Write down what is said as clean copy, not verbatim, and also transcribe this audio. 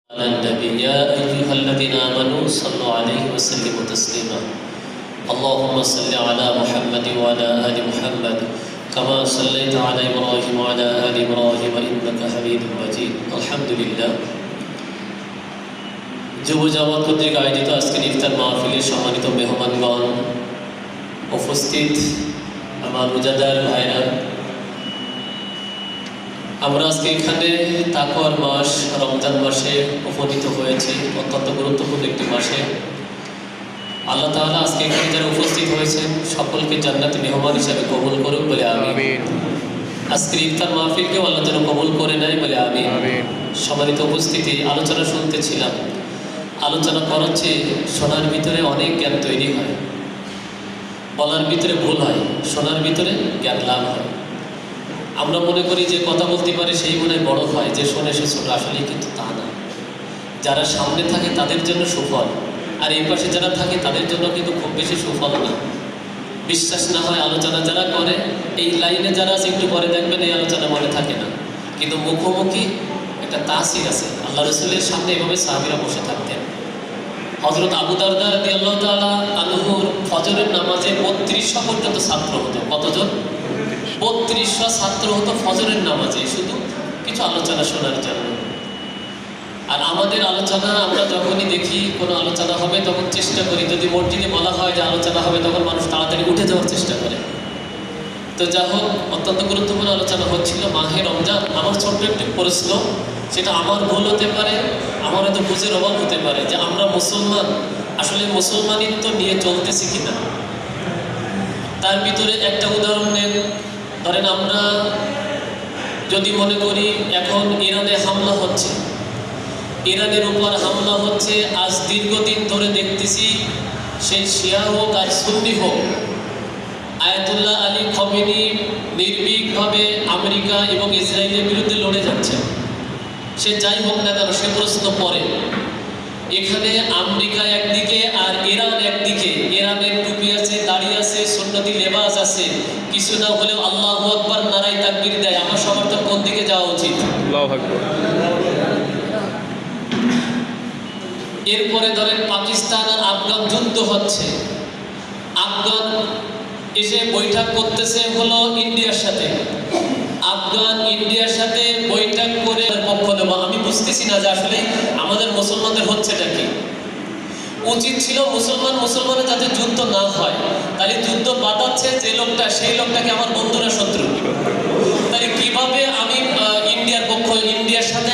النبي يا أيها الذين آمنوا صلوا عليه وسلموا تسليما اللهم صل على محمد وعلى آل محمد كما صليت على إبراهيم وعلى آل إبراهيم إنك حميد مجيد الحمد لله যুব জামাত কর্তৃক আয়োজিত আজকের ইফতার মাহফিলের সম্মানিত মেহমানগণ, উপস্থিত আমার রোজাদার ভাইরা, আমরা আজকে এখানে তাকওয়ার মাস রমজান মাসে উপনীত হয়েছি। অত্যন্ত গুরুত্বপূর্ণ একটি মাসে আল্লাহ তাআলা আজকে এখানে যারা উপস্থিত হয়েছেন সকলকে জান্নাতে মেহমান হিসাবে কবুল করুন বলে আমিন। আজকের ইফতার মাহফিলকেও আল্লাহ যেন কবুল করে নেয় বলে আমিন। সম্মানিত উপস্থিতি, আলোচনা শুনতেছিলাম। আলোচনা করাচ্ছে শোনার ভিতরে অনেক জ্ঞান তৈরি হয়, বলার ভিতরে ভুল হয়, শোনার ভিতরে জ্ঞান লাভ হয়। আমরা মনে করি যে কথা বলতে পারে সেই মনে বড় হয়, যে শোনে সে ছোট, আসলে কিন্তু তা না। যারা সামনে থাকে তাদের জন্য সুফল, আর এই পাশে যারা থাকে তাদের জন্য কিন্তু খুব বেশি সুফল না। বিশ্বাস না হয় আলোচনা যারা করে, এই লাইনে যারা আছে একটু পরে দেখবেন এই আলোচনা মনে থাকে না, কিন্তু মুখোমুখি একটা তাসির আছে। আল্লাহ রসুলের সামনে এভাবে সাহাবীরা বসে থাকতেন। হযরত আবু দারদা রাদিয়াল্লাহু তাআলা আনহুর ফজরের নামাজে ৩২০০ পর্যন্ত ছাত্র হতো। কতজন? ৩২০০ ছাত্র হতো ফজরের নামাজে, শুধু কিছু আলোচনা শোনার জন্য। আর আমাদের আলোচনা, আমরা যখনই দেখি কোনো আলোচনা হবে তখন চেষ্টা করি, যদি মসজিদে বলা হয় যে আলোচনা হবে তখন মানুষ তাড়াতাড়ি উঠে যাওয়ার চেষ্টা করে। তো যা হোক, অত্যন্ত গুরুত্বপূর্ণ আলোচনা হচ্ছিল মাহে রমজান। আমার ছোট্ট একটি প্রশ্ন, সেটা আমার ভুল হতে পারে, আমার হয়তো বুঝের অভাব হতে পারে, যে আমরা মুসলমান আসলে মুসলমানিত্ব নিয়ে চলতেছি কিনা। তার ভিতরে একটা উদাহরণ নেন। ধরেন আমরা যদি মনে করি এখন ইরানে হামলা হচ্ছে, ইরানের উপর হামলা হচ্ছে, আজ দীর্ঘদিন ধরে দেখতেছি সেই শিয়া হোক আর সুন্নি হোক, আয়াতুল্লাহ আলী খমেনি নির্ভীকভাবে আমেরিকা এবং ইসরায়েলের বিরুদ্ধে লড়ে যাচ্ছে। সে যাই হোক না কেন, সে প্রশ্ন পড়ে, এখানে আমেরিকা একদিকে আর ইরান একদিকে। ইরানের টুপি আছে, দাড়ি আছে, সুন্নতি লেবাস আছে, কিছু না হলেও আল্লাহু আকবার নারায়ে তাকবীর দেয়। আমার সমর্থন কোন দিকে যাওয়া উচিত? আল্লাহু আকবার। এরপরে ধরেন পাকিস্তান আর আফগান যুদ্ধ হচ্ছে, আফগান এসে বৈঠক করতেছে হলো ইন্ডিয়ার সাথে, আফগান ইন্ডিয়ার সাথে বৈঠক করে পক্ষ নেব। আমি বুঝতেছি না যে আসলে আমাদের মুসলমানদের হচ্ছেটা কি। উচিত ছিল মুসলমানের যাতে যুদ্ধ না হয়, তাহলে যুদ্ধ বাঁধাচ্ছে যে লোকটা, সেই লোকটাকে আমার বন্ধুরা শত্রু। তাহলে কিভাবে আমি ইন্ডিয়ার সাথে